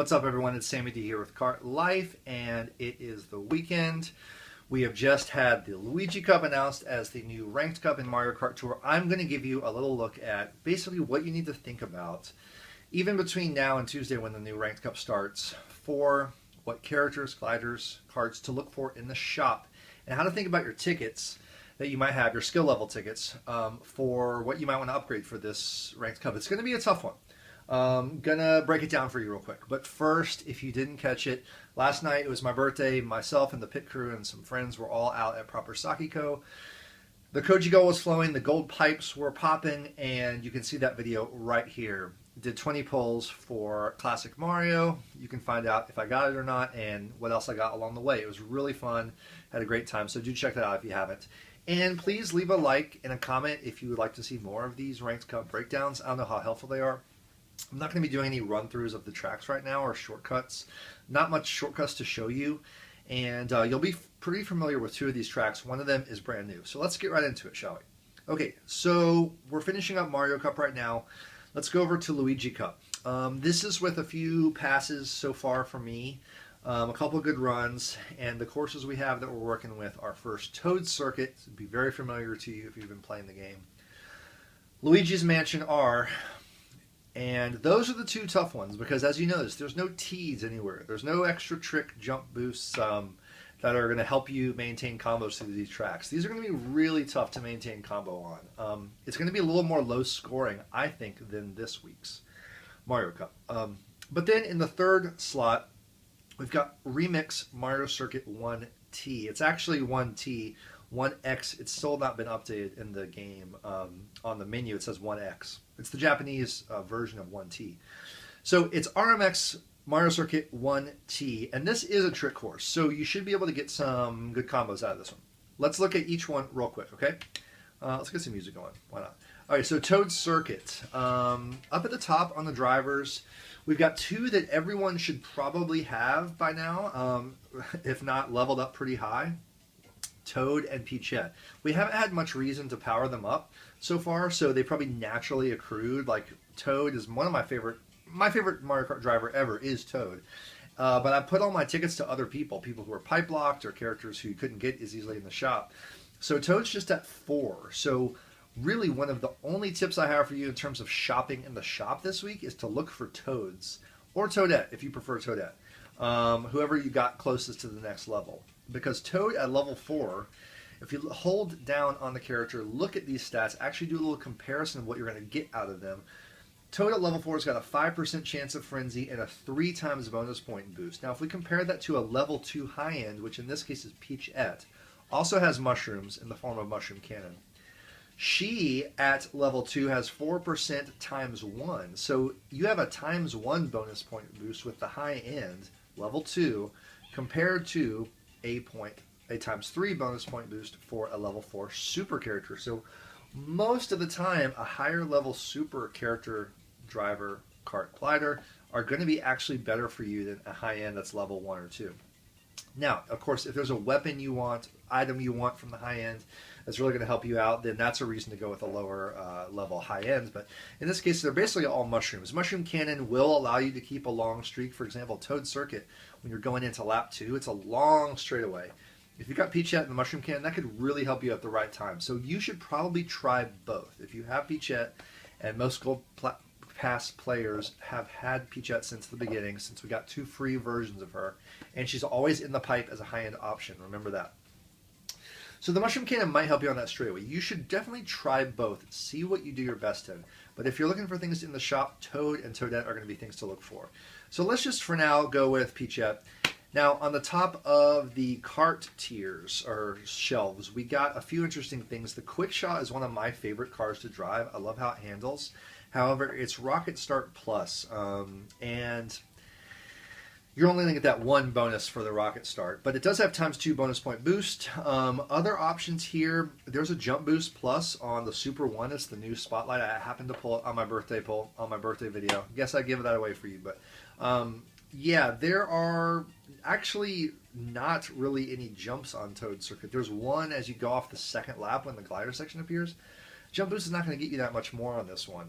What's up, everyone? It's Sammy D here with Kart Life, and it is the weekend. We have just had the Luigi Cup announced as the new Ranked Cup in Mario Kart Tour. I'm going to give you a little look at basically what you need to think about, even between now and Tuesday when the new Ranked Cup starts, for what characters, gliders, carts to look for in the shop, and how to think about your tickets that you might have, your skill level tickets, for what you might want to upgrade for this Ranked Cup. It's going to be a tough one. Gonna break it down for you real quick. But first, if you didn't catch it, last night it was my birthday. Myself and the pit crew and some friends were all out at Proper Sakiko. The Koji Go was flowing, the gold pipes were popping, and you can see that video right here. Did 20 pulls for Classic Mario. You can find out if I got it or not and what else I got along the way. It was really fun. Had a great time, so do check that out if you haven't. And please leave a like and a comment if you would like to see more of these Ranked Cup breakdowns. I don't know how helpful they are. I'm not going to be doing any run-throughs of the tracks right now or shortcuts. Not much shortcuts to show you. And you'll be pretty familiar with two of these tracks. One of them is brand new. So let's get right into it, shall we? Okay, so we're finishing up Mario Cup right now. Let's go over to Luigi Cup. This is with a few passes so far for me. A couple of good runs. And the courses we have that we're working with are first Toad Circuit. It'll be very familiar to you if you've been playing the game. Luigi's Mansion R. And those are the two tough ones because, as you notice, there's no T's anywhere. There's no extra trick jump boosts that are going to help you maintain combos through these tracks. These are going to be really tough to maintain combo on. It's going to be a little more low scoring, I think, than this week's Mario Cup. But then in the third slot, we've got Remix Mario Circuit 1T. It's actually 1T. 1X, it's still not been updated in the game. On the menu it says 1X. It's the Japanese version of 1T. So it's RMX Mario Circuit 1T, and this is a trick course, so you should be able to get some good combos out of this one. Let's look at each one real quick, okay? Let's get some music going. Why not? Alright, so Toad Circuit. Up at the top on the drivers, we've got two that everyone should probably have by now, if not leveled up pretty high. Toad and Peachette. We haven't had much reason to power them up so far, so they probably naturally accrued. Like Toad is one of my favorite Mario Kart driver ever is Toad. But I put all my tickets to other people who are pipe locked or characters who you couldn't get as easily in the shop. So Toad's just at 4. So really one of the only tips I have for you in terms of shopping in the shop this week is to look for Toads or Toadette if you prefer Toadette. Whoever you got closest to the next level. Because Toad at level 4, if you hold down on the character, look at these stats, actually do a little comparison of what you're going to get out of them. Toad at level 4 has got a 5% chance of Frenzy and a 3 times bonus point boost. Now if we compare that to a level 2 high end, which in this case is Peachette, also has mushrooms in the form of Mushroom Cannon. She at level 2 has 4% times 1. So you have a times 1 bonus point boost with the high end, level 2, compared to a times 3 bonus point boost for a level 4 super character. So most of the time, a higher level super character driver kart glider are going to be actually better for you than a high end that's level 1 or 2. Now, of course, if there's a weapon you want, item you want from the high end that's really going to help you out, then that's a reason to go with a lower level high end. But in this case, they're basically all mushrooms. Mushroom Cannon will allow you to keep a long streak. For example, Toad Circuit, when you're going into lap 2, it's a long straightaway. If you got Peachette and the Mushroom Cannon, that could really help you at the right time. So you should probably try both. If you have Peachette, and most Gold Pass players have had Peachette since the beginning, since we got 2 free versions of her, and she's always in the pipe as a high-end option. Remember that. So the Mushroom Cannon might help you on that straightaway. You should definitely try both. See what you do your best in. But if you're looking for things in the shop, Toad and Toadette are going to be things to look for. So let's just, for now, go with Peachette. Now, on the top of the cart tiers, or shelves, we got a few interesting things. The Quick Shot is one of my favorite cars to drive. I love how it handles. However, it's Rocket Start Plus, and you're only going to get that 1 bonus for the Rocket Start, but it does have times 2 bonus point boost. Other options here, there's a Jump Boost Plus on the Super 1. It's the new Spotlight. I happened to pull it on my birthday video. Guess I give that away for you, but yeah, there are actually not really any jumps on Toad Circuit. There's one as you go off the second lap when the glider section appears. Jump Boost is not going to get you that much more on this one.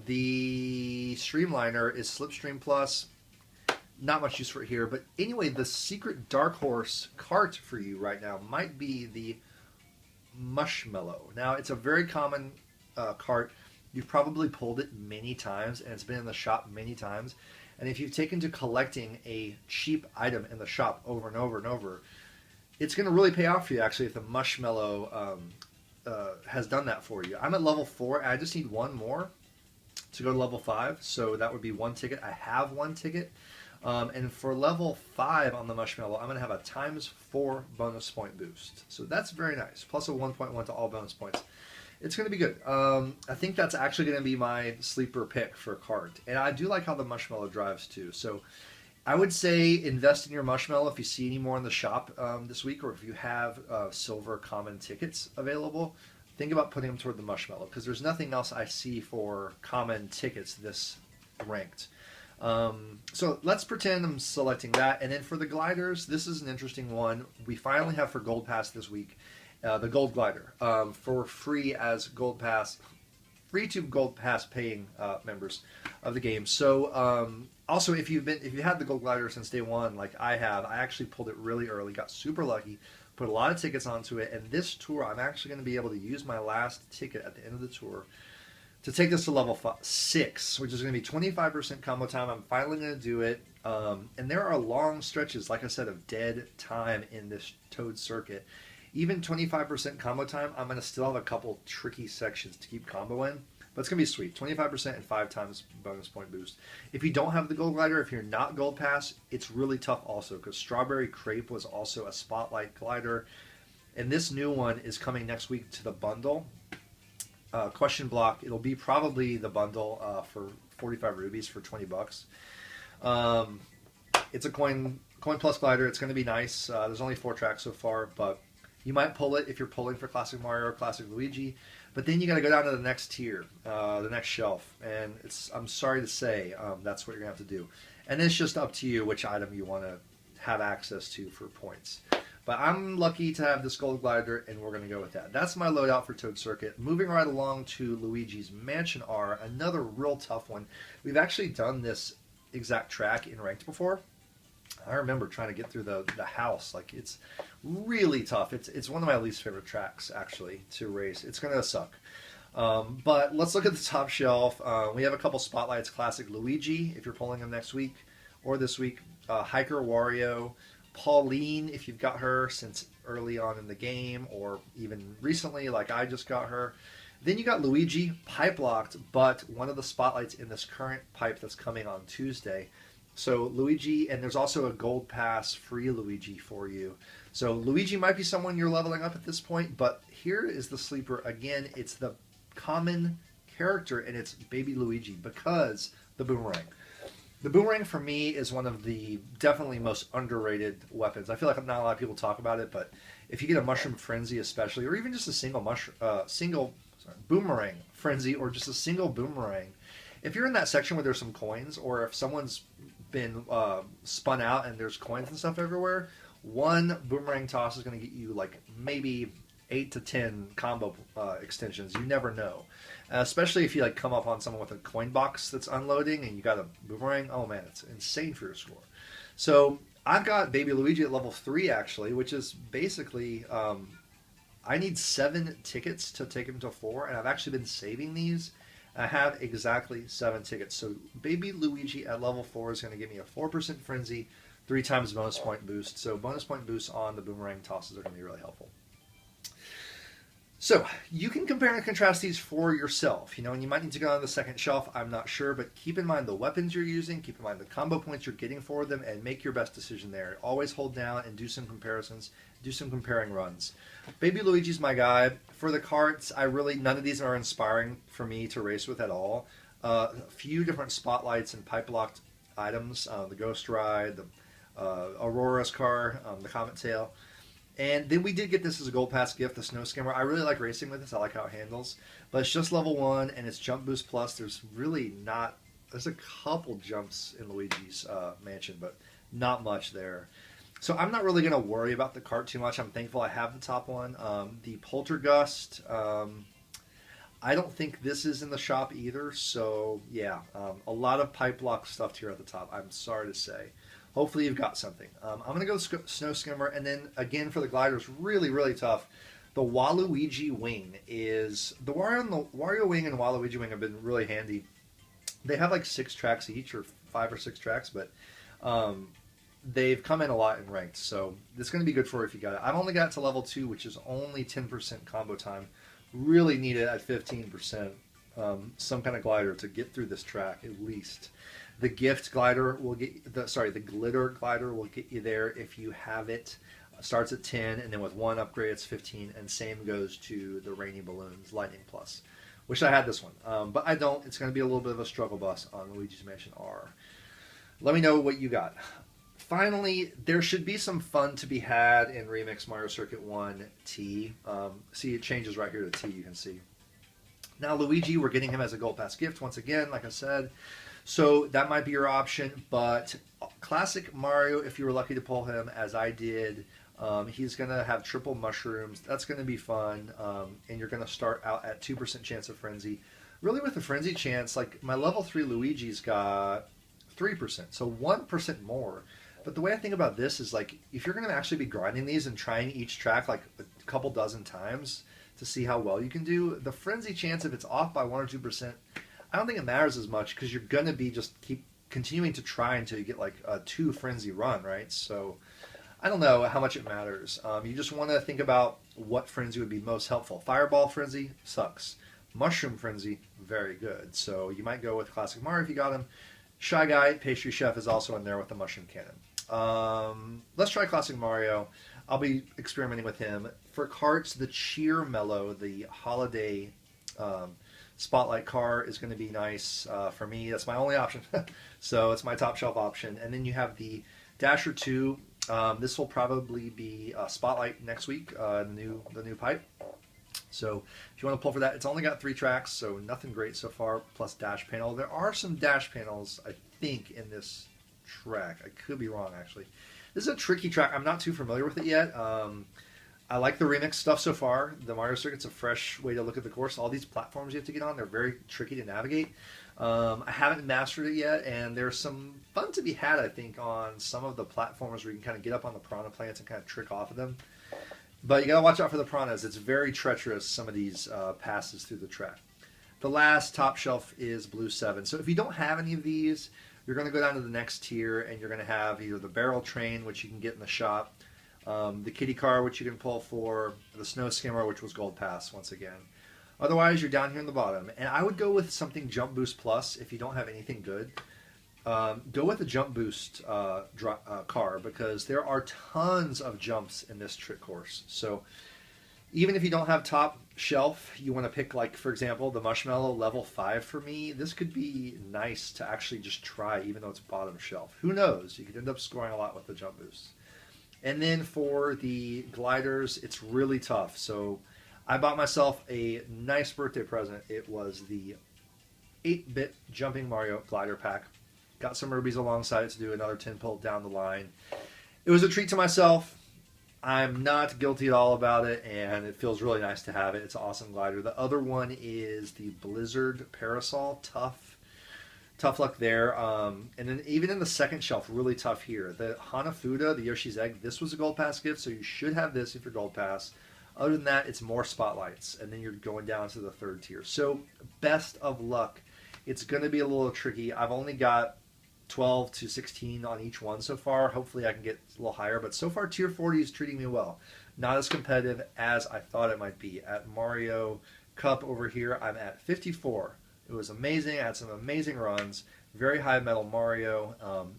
The Streamliner is Slipstream Plus. not much use for it here. But anyway, the secret dark horse cart for you right now might be the Mushmallow. Now, it's a very common cart. You've probably pulled it many times, and it's been in the shop many times. And if you've taken to collecting a cheap item in the shop over and over and over, it's going to really pay off for you, actually, if the Mushmallow has done that for you. I'm at level 4, and I just need one more to go to level 5, so that would be 1 ticket. I have 1 ticket. And for level 5 on the Mushmallow, I'm going to have a ×4 bonus point boost. So that's very nice. Plus a 1.1 to all bonus points. It's going to be good. I think that's actually going to be my sleeper pick for Kart. And I do like how the Mushmallow drives too. So I would say invest in your Mushmallow if you see any more in the shop this week, or if you have silver common tickets available. Think about putting them toward the Mushmallow, because there's nothing else I see for common tickets this ranked. So let's pretend I'm selecting that. And then for the gliders, this is an interesting one. We finally have for Gold Pass this week, the Gold Glider, for free as Gold Pass, free to Gold Pass paying members of the game. So also, if you had the Gold Glider since day one, like I have, I actually pulled it really early, got super lucky, put a lot of tickets onto it, and this tour I'm actually going to be able to use my last ticket at the end of the tour to take this to level 6, which is going to be 25% combo time. I'm finally going to do it. And there are long stretches, like I said, of dead time in this Toad circuit. Even 25% combo time, I'm going to still have a couple tricky sections to keep comboing. But it's going to be sweet. 25% and 5 times bonus point boost. If you don't have the Gold Glider, if you're not Gold Pass, it's really tough also, because Strawberry Crepe was also a Spotlight Glider. And this new one is coming next week to the bundle. Question block. It'll be probably the bundle for 45 rubies for 20 bucks. It's a coin plus glider. It's going to be nice. There's only 4 tracks so far, but you might pull it if you're pulling for Classic Mario or Classic Luigi. But then you got to go down to the next tier, the next shelf, and I'm sorry to say, that's what you're gonna have to do. And it's just up to you which item you want to have access to for points. But I'm lucky to have this Gold Glider, and we're going to go with that. That's my loadout for Toad Circuit. Moving right along to Luigi's Mansion R, another real tough one. We've actually done this exact track in Ranked before. I remember trying to get through the house. Like, it's really tough. It's one of my least favorite tracks, actually, to race. It's going to suck. But let's look at the top shelf. We have a couple spotlights. Classic Luigi, if you're pulling him next week or this week. Hiker Wario. Pauline, if you've got her since early on in the game, or even recently, like I just got her. Then you got Luigi, pipe locked, but one of the spotlights in this current pipe that's coming on Tuesday. So Luigi, and there's also a Gold Pass free Luigi for you. So Luigi might be someone you're leveling up at this point, but here is the sleeper. Again, it's the common character, and it's Baby Luigi, because the boomerang. The boomerang for me is one of the definitely most underrated weapons. I feel like not a lot of people talk about it, but if you get a Mushroom Frenzy especially, or even just a single boomerang frenzy, or just a single boomerang, if you're in that section where there's some coins, or if someone's been spun out and there's coins and stuff everywhere, one boomerang toss is going to get you like maybe 8 to 10 combo extensions. You never know. Especially if you like come up on someone with a coin box that's unloading and you got a boomerang. Oh man, it's insane for your score. So I've got Baby Luigi at level 3 actually, which is basically I need 7 tickets to take him to 4, and I've actually been saving these. I have exactly 7 tickets. So Baby Luigi at level 4 is going to give me a 4% frenzy, 3 times bonus point boost. So bonus point boosts on the boomerang tosses are going to be really helpful. So you can compare and contrast these for yourself, and you might need to go on the second shelf, I'm not sure, but keep in mind the weapons you're using, keep in mind the combo points you're getting for them, and make your best decision there. Always hold down and do some comparisons, do some comparing runs. Baby Luigi's my guy. For the carts, none of these are inspiring for me to race with at all. A few different spotlights and pipe locked items, the Ghost Ride, the Aurora's car, the Comet Tail. And then we did get this as a Gold Pass gift, the Snow Skimmer. I really like racing with this. I like how it handles. But it's just level 1, and it's Jump Boost Plus. There's a couple jumps in Luigi's Mansion, but not much there. So I'm not really going to worry about the cart too much. I'm thankful I have the top one. The Poltergust, I don't think this is in the shop either, so yeah, a lot of pipe lock stuff here at the top, I'm sorry to say. Hopefully you've got something. I'm going to go Snow Skimmer, and then again for the gliders, really, really tough. The Waluigi Wing is, the Wario Wing and Waluigi Wing have been really handy. They have like 6 tracks each, or 5 or 6 tracks, but they've come in a lot in ranked, so it's going to be good for if you got it. I've only got to level 2, which is only 10% combo time. Really need it at 15%, some kind of glider to get through this track at least. The gift glider will get the glitter glider will get you there if you have it. Starts at 10, and then with 1 upgrade it's 15, and same goes to the rainy balloons Lightning Plus. Wish I had this one, but I don't. It's going to be a little bit of a struggle bus on Luigi's Mansion R. Let me know what you got. Finally, there should be some fun to be had in Remix Mario Circuit 1 T. See, it changes right here to T, you can see. Now, Luigi, we're getting him as a Gold Pass gift once again, like I said. So that might be your option, but Classic Mario, if you were lucky to pull him, as I did, he's going to have triple mushrooms. That's going to be fun, and you're going to start out at 2% chance of Frenzy. Really, with the Frenzy chance, like my level 3 Luigi's got 3%, so 1% more. But the way I think about this is, like, if you're going to actually be grinding these and trying each track like a couple dozen times to see how well you can do, the Frenzy chance, if it's off by 1 or 2%, I don't think it matters as much, because you're going to be just keep continuing to try until you get like a 2 Frenzy run, right? So I don't know how much it matters. You just want to think about what Frenzy would be most helpful. Fireball Frenzy sucks. Mushroom Frenzy, very good. So you might go with Classic Mario if you got him. Shy Guy, Pastry Chef is also in there with the Mushroom Cannon. Let's try Classic Mario. I'll be experimenting with him. For Karts, the Cheer Mellow, the holiday Spotlight car is going to be nice for me. That's my only option. So it's my top shelf option. And then you have the Dasher 2. This will probably be Spotlight next week, the new pipe. So if you want to pull for that, it's only got 3 tracks, so nothing great so far, plus dash panel. There are some dash panels, I think, in this track. I could be wrong, actually. This is a tricky track. I'm not too familiar with it yet. I like the remix stuff so far. The Mario Circuit's a fresh way to look at the course. All these platforms you have to get on, they're very tricky to navigate. I haven't mastered it yet, and there's some fun to be had, I think, on some of the platformers where you can kind of get up on the piranha plants and kind of trick off of them. But you got to watch out for the piranhas. It's very treacherous, some of these passes through the track. The last top shelf is Blue 7. So if you don't have any of these, you're going to go down to the next tier, and you're going to have either the Barrel Train, which you can get in the shop, the Kitty Car, which you can pull for, the Snow Skimmer, which was Gold Pass once again. Otherwise, you're down here in the bottom. And I would go with something Jump Boost Plus if you don't have anything good. Go with the Jump Boost car, because there are tons of jumps in this trick course. So even if you don't have top shelf, you want to pick, like, for example, the Mushmallow level 5 for me. This could be nice to actually just try, even though it's bottom shelf. Who knows? You could end up scoring a lot with the Jump Boost. And then for the gliders, it's really tough. So I bought myself a nice birthday present. It was the 8-bit Jumping Mario glider pack. Got some rubies alongside it to do another 10 pull down the line. It was a treat to myself. I'm not guilty at all about it, and it feels really nice to have it. It's an awesome glider. The other one is the Blizzard Parasol. Tough luck there. And then even in the second shelf, really tough here. The Hanafuda, the Yoshi's Egg, this was a Gold Pass gift, so you should have this if you're Gold Pass. Other than that, it's more spotlights, and then you're going down to the third tier. So best of luck. It's going to be a little tricky. I've only got 12 to 16 on each one so far. Hopefully I can get a little higher, but so far tier 40 is treating me well. Not as competitive as I thought it might be. At Mario Cup over here, I'm at 54. It was amazing. I had some amazing runs. Very high metal Mario,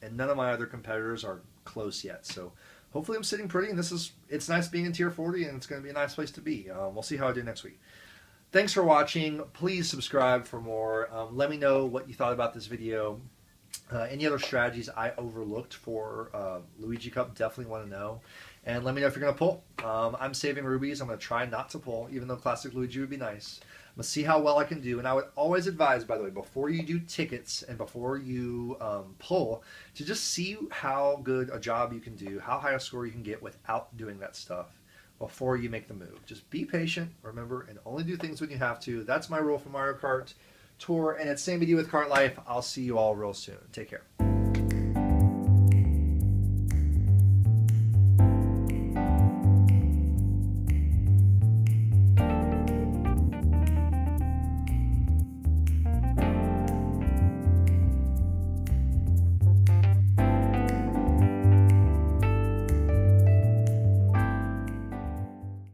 and none of my other competitors are close yet. So hopefully I'm sitting pretty, and it's nice being in tier 40, and it's going to be a nice place to be. We'll see how I do next week. Thanks for watching. Please subscribe for more. Let me know what you thought about this video. Any other strategies I overlooked for Luigi Cup, definitely want to know. And let me know if you're going to pull. I'm saving rubies. I'm going to try not to pull, even though Classic Luigi would be nice. I'm going to see how well I can do. And I would always advise, by the way, before you do tickets and before you pull, to just see how good a job you can do, how high a score you can get without doing that stuff. before you make the move. Just be patient, remember, and only do things when you have to. That's my rule for Mario Kart Tour, and it's same with you with Kart Life. I'll see you all real soon. Take care.